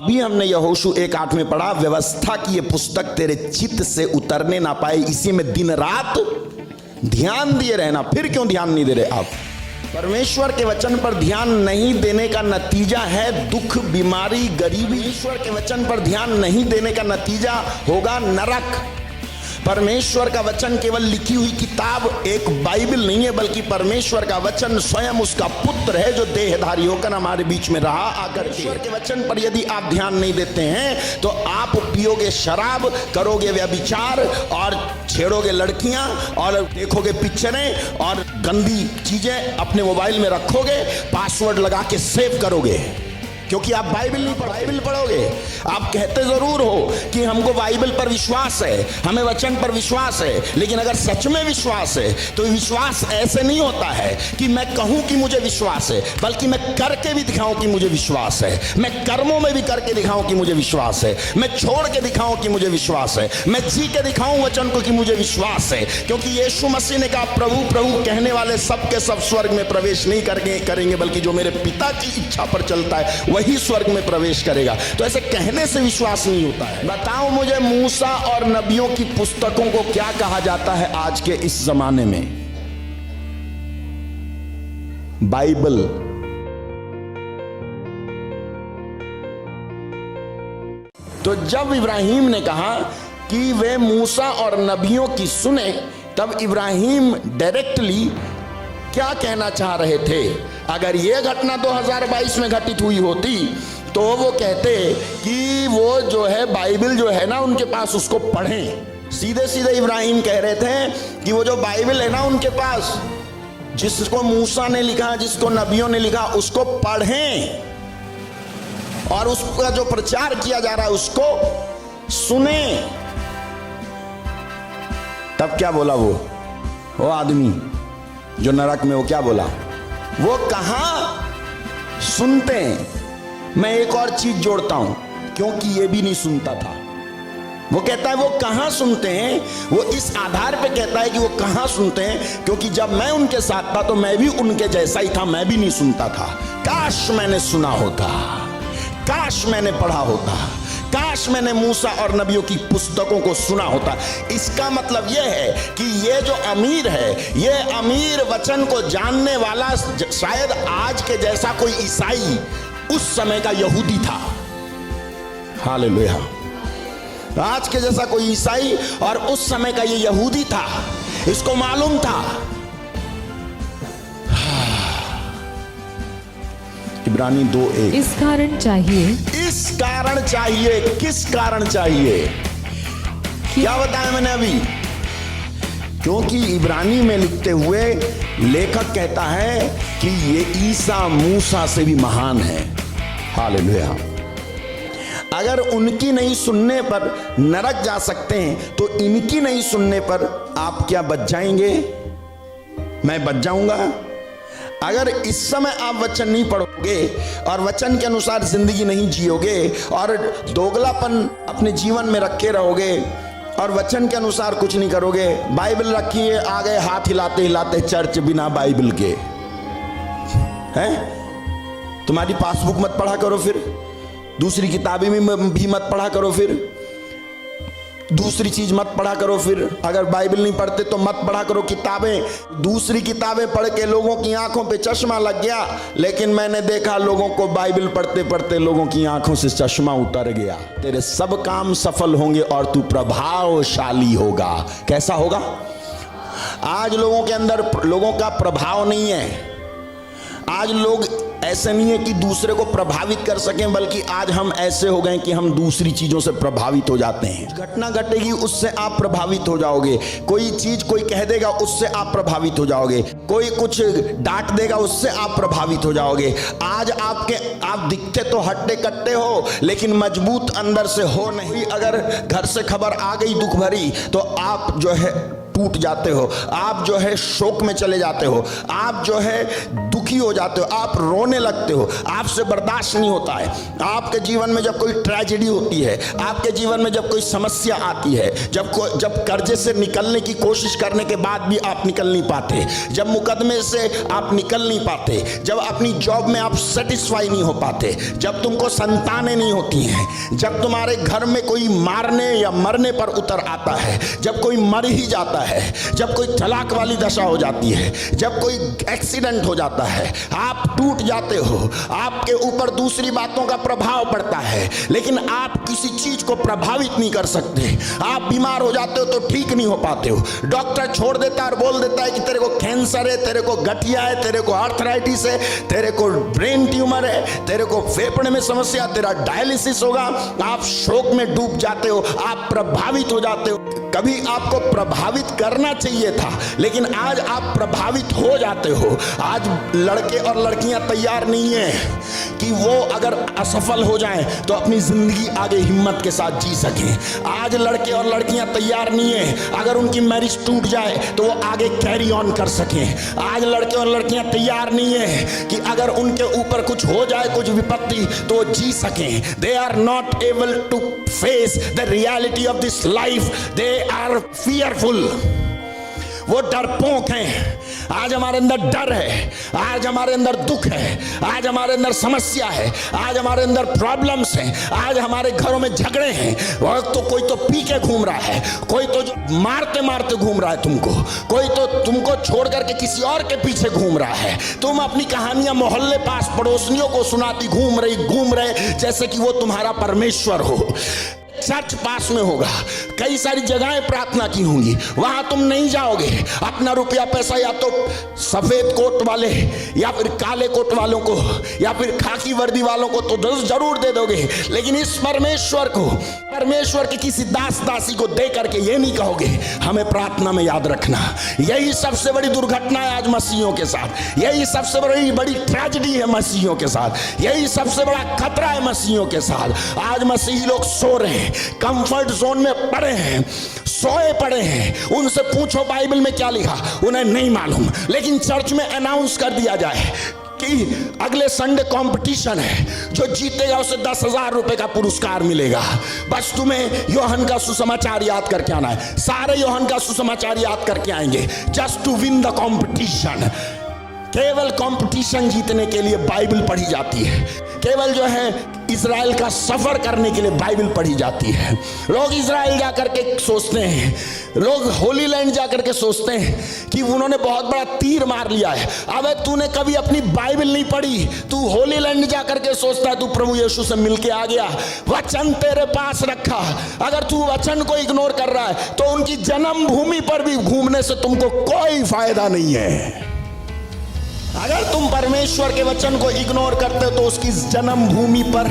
अभी हमने यहोशू 1:8 में पढ़ा, व्यवस्था की ये पुस्तक तेरे चित्त से उतरने ना पाए, इसी में दिन रात ध्यान दिए रहना। फिर क्यों ध्यान नहीं दे रहे आप? परमेश्वर के वचन पर ध्यान नहीं देने का नतीजा है दुख, बीमारी, गरीबी। ईश्वर के वचन पर ध्यान नहीं देने का नतीजा होगा नरक। परमेश्वर का वचन केवल लिखी हुई किताब एक बाइबल नहीं है, बल्कि परमेश्वर का वचन स्वयं उसका पुत्र है जो देहधारी होकर हमारे बीच में रहा आकर। ईश्वर के वचन पर यदि आप ध्यान नहीं देते हैं तो आप पियोगे शराब, करोगे व्यभिचार और छेड़ोगे लड़कियां और देखोगे पिक्चरें और गंदी चीजें अपने मोबाइल में रखोगे, पासवर्ड लगा के सेव करोगे, क्योंकि आप बाइबल नहीं बाइबल पढ़ोगे। आप कहते जरूर हो कि हमको बाइबल पर विश्वास है, हमें वचन पर विश्वास है, लेकिन अगर सच में विश्वास है तो विश्वास ऐसे नहीं होता है कि मैं कहूं कि मुझे विश्वास है, बल्कि मैं करके भी दिखाऊं कि मुझे विश्वास है, मैं कर्मों में भी करके दिखाऊं कि मुझे विश्वास है, मैं छोड़ के दिखाऊं कि मुझे विश्वास है, मैं जी के दिखाऊं वचन को कि मुझे विश्वास है। क्योंकि यीशु मसीह ने कहा, प्रभु प्रभु कहने वाले सब के सब स्वर्ग में प्रवेश नहीं करेंगे, बल्कि जो मेरे पिता की इच्छा पर चलता है वही स्वर्ग में प्रवेश करेगा। तो ऐसे कहने से विश्वास नहीं होता है। बताओ मुझे, मूसा और नबियों की पुस्तकों को क्या कहा जाता है आज के इस जमाने में? बाइबल। तो जब इब्राहिम ने कहा कि वे मूसा और नबियों की सुने, तब इब्राहिम डायरेक्टली क्या कहना चाह रहे थे? अगर यह घटना 2022 में घटित हुई होती तो वो कहते कि वो जो है बाइबल जो है ना उनके पास, उसको पढ़ें। सीधे सीधे इब्राहिम कह रहे थे कि वो जो बाइबल है ना उनके पास, जिसको मूसा ने लिखा, जिसको नबियों ने लिखा, उसको पढ़ें और उसका जो प्रचार किया जा रहा है उसको सुने। तब क्या बोला वो आदमी जो नरक में, वो क्या बोला? वो कहां सुनते हैं? मैं एक और चीज जोड़ता हूं, क्योंकि ये भी नहीं सुनता था। वो कहता है वो कहां सुनते हैं, वो इस आधार पे कहता है कि वो कहां सुनते हैं, क्योंकि जब मैं उनके साथ था तो मैं भी उनके जैसा ही था, मैं भी नहीं सुनता था। काश मैंने सुना होता, काश मैंने पढ़ा होता, काश मैंने मूसा और नबियों की पुस्तकों को सुना होता। इसका मतलब यह है कि ये जो अमीर है, ये अमीर वचन को जानने वाला शायद आज के जैसा कोई ईसाई उस समय का यहूदी था। हालेलुया। आज के जैसा कोई ईसाई और उस समय का ये यहूदी था, इसको मालूम था। इब्रानी 2:1। इस कारण चाहिए, इस कारण चाहिए, किस कारण चाहिए? क्या बताया मैंने अभी? क्योंकि इब्रानी में लिखते हुए लेखक कहता है कि ये ईसा मूसा से भी महान है। हालेलुया। अगर उनकी नहीं सुनने पर नरक जा सकते हैं तो इनकी नहीं सुनने पर आप क्या बच जाएंगे? मैं बच जाऊंगा। अगर इस समय आप वचन नहीं पढ़ोगे और वचन के अनुसार जिंदगी नहीं जियोगे और दोगलापन अपने जीवन में रखे रहोगे और वचन के अनुसार कुछ नहीं करोगे, बाइबल रखिए, आ गए हाथ हिलाते हिलाते चर्च बिना बाइबल के, हैं? तुम्हारी पासबुक मत पढ़ा करो, फिर दूसरी किताबें भी मत पढ़ा करो, फिर दूसरी चीज मत पढ़ा करो, फिर अगर बाइबल नहीं पढ़ते तो मत पढ़ा करो किताबें। दूसरी किताबें पढ़ के लोगों की आंखों पे चश्मा लग गया, लेकिन मैंने देखा लोगों को बाइबल पढ़ते पढ़ते लोगों की आंखों से चश्मा उतर गया। तेरे सब काम सफल होंगे और तू प्रभावशाली होगा। कैसा होगा? आज लोगों के अंदर लोगों का प्रभाव नहीं है। आज लोग ऐसे नहीं है कि दूसरे को प्रभावित कर सकें, बल्कि आज हम ऐसे हो गए कि हम दूसरी चीजों से प्रभावित हो जाते हैं। घटना घटेगी उससे आप प्रभावित हो जाओगे, कोई चीज कोई कह देगा उससे आप प्रभावित हो जाओगे, कोई कुछ डांट देगा उससे आप प्रभावित हो जाओगे। आज आप दिखते तो हट्टे कट्टे हो, लेकिन मजबूत अंदर से हो नहीं। अगर घर से खबर आ गई दुख भरी तो आप जो है टूट जाते हो, आप जो है शोक में चले जाते हो, आप जो है दुखी दुखी हो जाते हो, आप रोने लगते हो, आपसे बर्दाश्त नहीं होता है। आपके जीवन में जब कोई ट्रेजेडी होती है, आपके जीवन में जब कोई समस्या आती है, जब कर्जे से निकलने की कोशिश करने के बाद भी आप निकल नहीं पाते, जब मुकदमे से आप निकल नहीं पाते, जब अपनी जॉब में आप सेटिस्फाई नहीं हो पाते, जब तुमको संतानें नहीं होती हैं, जब तुम्हारे घर में कोई मारने या मरने पर उतर आता है, जब कोई मर ही जाता है, जब कोई तलाक वाली दशा हो जाती है, जब कोई एक्सीडेंट हो जाता है, आप टूट जाते हो, आपके ऊपर दूसरी बातों का प्रभाव पड़ता है, लेकिन आप किसी चीज को प्रभावित नहीं कर सकते। आप बीमार हो जाते हो तो ठीक नहीं हो पाते हो, डॉक्टर छोड़ देता है और बोल देता है कि तेरे को कैंसर है, तेरे को गठिया है, तेरे को आर्थराइटिस है, तेरे को ब्रेन ट्यूमर है, तेरे को फेफड़े में समस्या, तेरा डायलिसिस होगा। आप शोक में डूब जाते हो, आप प्रभावित हो जाते हो। कभी आपको प्रभावित करना चाहिए था, लेकिन आज आप प्रभावित हो जाते हो। आज लड़के और लड़कियां तैयार नहीं है कि वो अगर असफल हो जाएं तो अपनी जिंदगी आगे हिम्मत के साथ जी सकें। आज लड़के और लड़कियां तैयार नहीं है अगर उनकी मैरिज टूट जाए तो वो आगे कैरी ऑन कर सकें। आज लड़के और लड़कियां तैयार नहीं है कि अगर उनके ऊपर कुछ हो जाए, कुछ विपत्ति, तो वो जी सकें। They are not able to face the reality of this life, they are fearful. वो डरपोक हैं। आज हमारे अंदर डर है, आज हमारे अंदर दुख है, आज हमारे अंदर समस्या है, आज हमारे अंदर प्रॉब्लम्स हैं, आज हमारे घरों में झगड़े हैं। और तो कोई तो पी के घूम रहा है, कोई तो जो मारते मारते घूम रहा है तुमको, कोई तो तुमको छोड़ करके किसी और के पीछे घूम रहा है। तुम अपनी कहानियां मोहल्ले पास पड़ोसियों को सुनाती घूम रहे जैसे कि वो तुम्हारा परमेश्वर हो। चर्च पास में होगा, कई सारी जगहें प्रार्थना की होंगी, वहां तुम नहीं जाओगे। अपना रुपया पैसा या तो सफेद कोट वाले या फिर काले कोट वालों को या फिर खाकी वर्दी वालों को तो जरूर दे दोगे, लेकिन इस परमेश्वर को, परमेश्वर के किसी दास दासी को दे करके ये नहीं कहोगे हमें प्रार्थना में याद रखना। यही सबसे बड़ी दुर्घटना है आज मसीहियों के साथ, यही सबसे बड़ी ट्रेजेडी है मसीहियों के साथ, यही सबसे बड़ा खतरा है मसीहियों के साथ। आज मसीही लोग सो रहे हैं, कंफर्ट जोन में पड़े हैं, सोए पड़े हैं। उनसे पूछो बाइबल में क्या लिखा, उन्हें नहीं मालूम, लेकिन चर्च में अनाउंस कर दिया जाए कि अगले संडे कंपटीशन है, जो जीतेगा उसे 10,000 रुपए का पुरस्कार मिलेगा। बस तुम्हें यूहन्ना का सुसमाचार याद करके आना है। सारे यूहन्ना का सुसमाचार याद करके आएंगे, just to win the competition. केवल कंपटीशन जीतने के लिए बाइबल पढ़ी जाती है, केवल जो है इज़राइल का सफर करने के लिए बाइबल पढ़ी जाती है। लोग इज़राइल जाकर के सोचते हैं, लोग होली लैंड जाकर के सोचते हैं कि उन्होंने बहुत बड़ा तीर मार लिया है। अबे तूने कभी अपनी बाइबल नहीं पढ़ी, तू होली लैंड जाकर के सोचता है तू प्रभु यीशु से मिलके आ गया। वचन तेरे पास रखा, अगर तू वचन को इग्नोर कर रहा है तो उनकी जन्मभूमि पर भी घूमने से तुमको कोई फायदा नहीं है। अगर तुम परमेश्वर के वचन को इग्नोर करते हो तो उसकी जन्मभूमि पर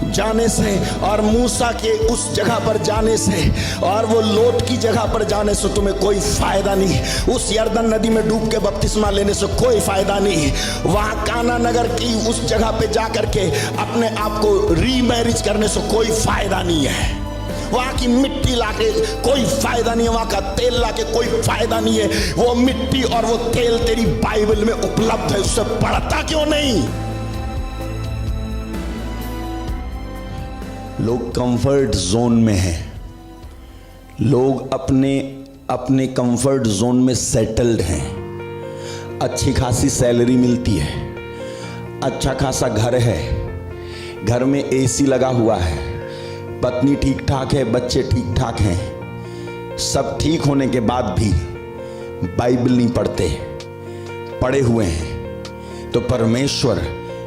जाने से और मूसा के उस जगह पर जाने से और वो लोट की जगह पर जाने से तुम्हें कोई फायदा नहीं। उस यरदन नदी में डूब के बपतिस्मा लेने से कोई फायदा नहीं। वहां काना नगर की उस जगह पे जाकर के अपने आप को रीमैरिज करने से कोई फायदा नहीं है। वहां की मिट्टी लाके कोई फायदा नहीं है, वहां का तेल लाके कोई फायदा नहीं है। वो मिट्टी और वो तेल तेरी बाइबल में उपलब्ध है, उससे पढ़ता क्यों नहीं? लोग कंफर्ट जोन में हैं, लोग अपने कंफर्ट जोन में सेटल्ड हैं। अच्छी खासी सैलरी मिलती है, अच्छा खासा घर है, घर में एसी लगा हुआ है, पत्नी ठीक ठाक है, बच्चे ठीक ठाक हैं। सब ठीक होने के बाद भी बाइबल नहीं पढ़ते, पढ़े हुए हैं तो परमेश्वर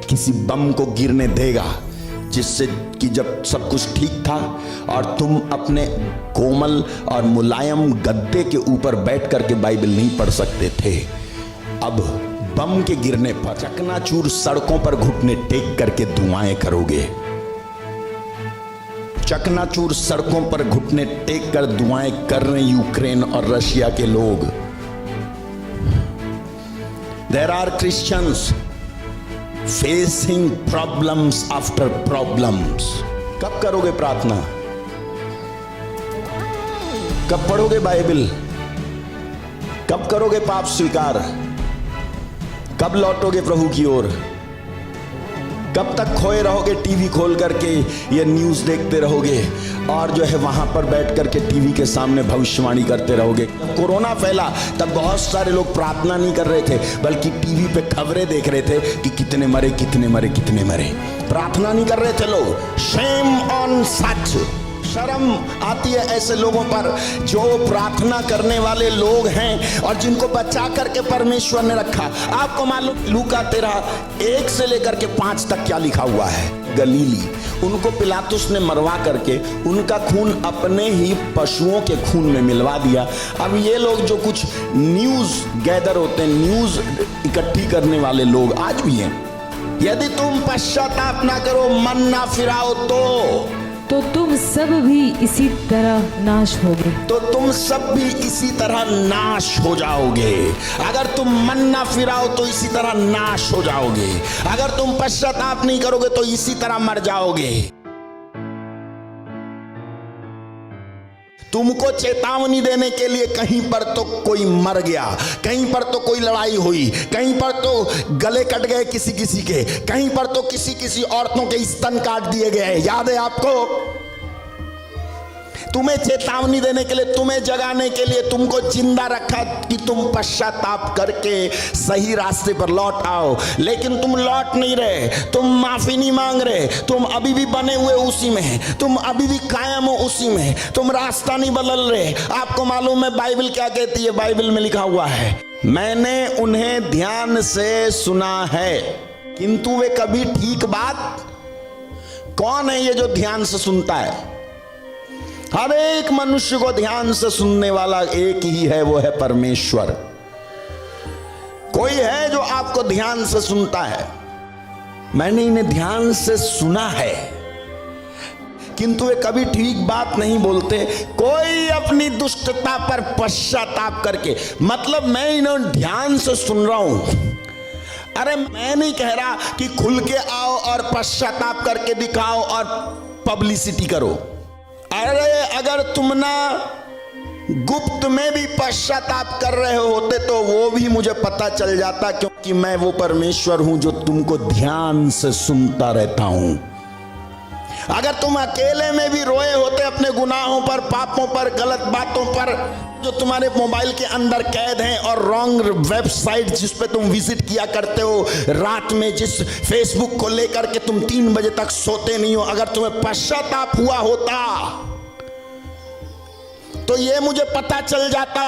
किसी बम को गिरने देगा जिससे कि जब सब कुछ ठीक था और तुम अपने कोमल और मुलायम गद्दे के ऊपर बैठ करके बाइबल नहीं पढ़ सकते थे, अब बम के गिरने पर चकनाचूर सड़कों पर घुटने टेक करके दुआएं करोगे। चकनाचूर सड़कों पर घुटने टेक कर दुआएं कर रहे यूक्रेन और रशिया के लोग। There are Christians facing problems after problems. कब करोगे प्रार्थना? कब पढ़ोगे बाइबल? कब करोगे पाप स्वीकार? कब लौटोगे प्रभु की ओर? कब तक खोए रहोगे टीवी खोल करके, ये न्यूज़ देखते रहोगे और जो है वहां पर बैठ करके टीवी के सामने भविष्यवाणी करते रहोगे? जब कोरोना फैला तब बहुत सारे लोग प्रार्थना नहीं कर रहे थे, बल्कि टीवी पे खबरें देख रहे थे कि कितने मरे कितने मरे कितने मरे। प्रार्थना नहीं कर रहे थे लोग। शेम ऑन सच, शर्म आती है ऐसे लोगों पर जो प्रार्थना करने वाले लोग हैं और जिनको बचा करके परमेश्वर ने रखा। आपको मालूम लूका 13:1 से लेकर के 5 तक क्या लिखा हुआ है? गलीली, उनको पिलातुस ने मरवा करके उनका खून अपने ही पशुओं के खून में मिलवा दिया। अब ये लोग जो कुछ न्यूज गैदर होते हैं, न्यूज इकट्ठी करने वाले लोग आज भी हैं, यदि तुम पश्चाताप ना करो, मन ना फिराओ तो तुम सब भी इसी तरह नाश होगे। तो तुम सब भी इसी तरह नाश हो जाओगे। अगर तुम मन ना फिराओ तो इसी तरह नाश हो जाओगे। अगर तुम पश्चाताप नहीं करोगे तो इसी तरह मर जाओगे। तुमको चेतावनी देने के लिए कहीं पर तो कोई मर गया, कहीं पर तो कोई लड़ाई हुई, कहीं पर तो गले कट गए किसी किसी के, कहीं पर तो किसी किसी औरतों के स्तन काट दिए गए। याद है आपको? तुम्हें चेतावनी देने के लिए, तुम्हें जगाने के लिए तुमको जिंदा रखा कि तुम पश्चाताप करके सही रास्ते पर लौट आओ। लेकिन तुम लौट नहीं रहे, तुम माफी नहीं मांग रहे, तुम अभी भी बने हुए उसी में, तुम अभी भी कायम हो उसी में, तुम रास्ता नहीं बदल रहे। आपको मालूम है बाइबल क्या कहती है? बाइबल में लिखा हुआ है, मैंने उन्हें ध्यान से सुना है किंतु वे कभी ठीक बात। कौन है ये जो ध्यान से सुनता है? हर एक मनुष्य को ध्यान से सुनने वाला एक ही है, वो है परमेश्वर। कोई है जो आपको ध्यान से सुनता है? मैंने इन्हें ध्यान से सुना है किंतु वे कभी ठीक बात नहीं बोलते, कोई अपनी दुष्टता पर पश्चाताप करके। मतलब मैं इन्हें ध्यान से सुन रहा हूं। अरे मैं नहीं कह रहा कि खुल के आओ और पश्चाताप करके दिखाओ और पब्लिसिटी करो। अरे अगर तुम ना गुप्त में भी पश्चाताप कर रहे होते तो वो भी मुझे पता चल जाता, क्योंकि मैं वो परमेश्वर हूं जो तुमको ध्यान से सुनता रहता हूं। अगर तुम अकेले में भी रोए होते अपने गुनाहों पर, पापों पर, गलत बातों पर जो तुम्हारे मोबाइल के अंदर कैद हैं, और रॉन्ग वेबसाइट जिस पे तुम विजिट किया करते हो, रात में जिस फेसबुक को लेकर के तुम 3 बजे तक सोते नहीं हो, अगर तुम्हें पश्चाताप हुआ होता तो ये मुझे पता चल जाता।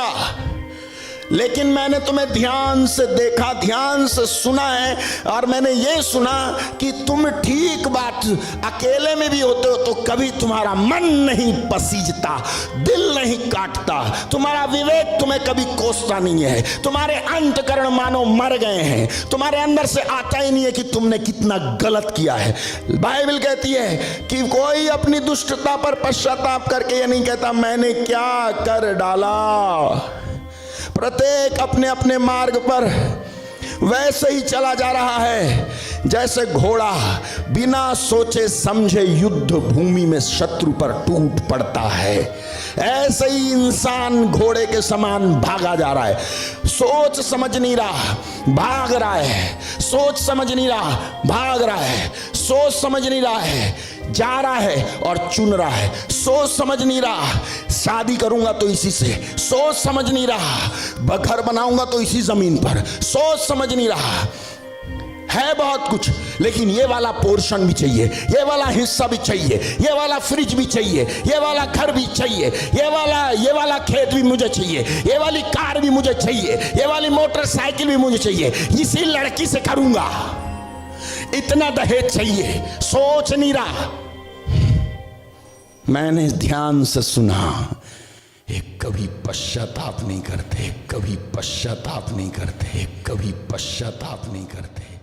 लेकिन मैंने तुम्हें ध्यान से देखा, ध्यान से सुना है, और मैंने ये सुना कि तुम ठीक बात अकेले में भी होते हो तो कभी तुम्हारा मन नहीं पसीजता, दिल नहीं काटता, तुम्हारा विवेक तुम्हें कभी कोसता नहीं है, तुम्हारे अंतःकरण मानो मर गए हैं, तुम्हारे अंदर से आता ही नहीं है कि तुमने कितना गलत किया है। बाइबल कहती है कि कोई अपनी दुष्टता पर पश्चाताप करके ये नहीं कहता मैंने क्या कर डाला। प्रत्येक अपने अपने मार्ग पर वैसे ही चला जा रहा है जैसे घोड़ा बिना सोचे समझे युद्ध भूमि में शत्रु पर टूट पड़ता है। ऐसे ही इंसान घोड़े के समान भागा जा रहा है, सोच समझ नहीं रहा, भाग रहा है, सोच समझ नहीं रहा, भाग रहा है, सोच समझ नहीं रहा है, जा रहा है और चुन रहा है, सोच समझ नहीं रहा शादी करूंगा तो इसी से, सोच समझ नहीं रहा घर बनाऊंगा तो इसी जमीन पर, सोच समझ नहीं रहा है बहुत कुछ, लेकिन ये वाला पोर्शन भी चाहिए, ये वाला हिस्सा भी चाहिए, ये वाला फ्रिज भी चाहिए, ये वाला घर भी चाहिए, ये वाला खेत भी मुझे चाहिए, ये वाली कार भी मुझे चाहिए, ये वाली मोटरसाइकिल भी मुझे चाहिए, इसी लड़की से करूंगा, इतना दहेज चाहिए, सोच नहीं रहा। मैंने ध्यान से सुना, एक कभी पश्चाताप नहीं करते, कभी पश्चाताप नहीं करते, कभी पश्चाताप नहीं करते।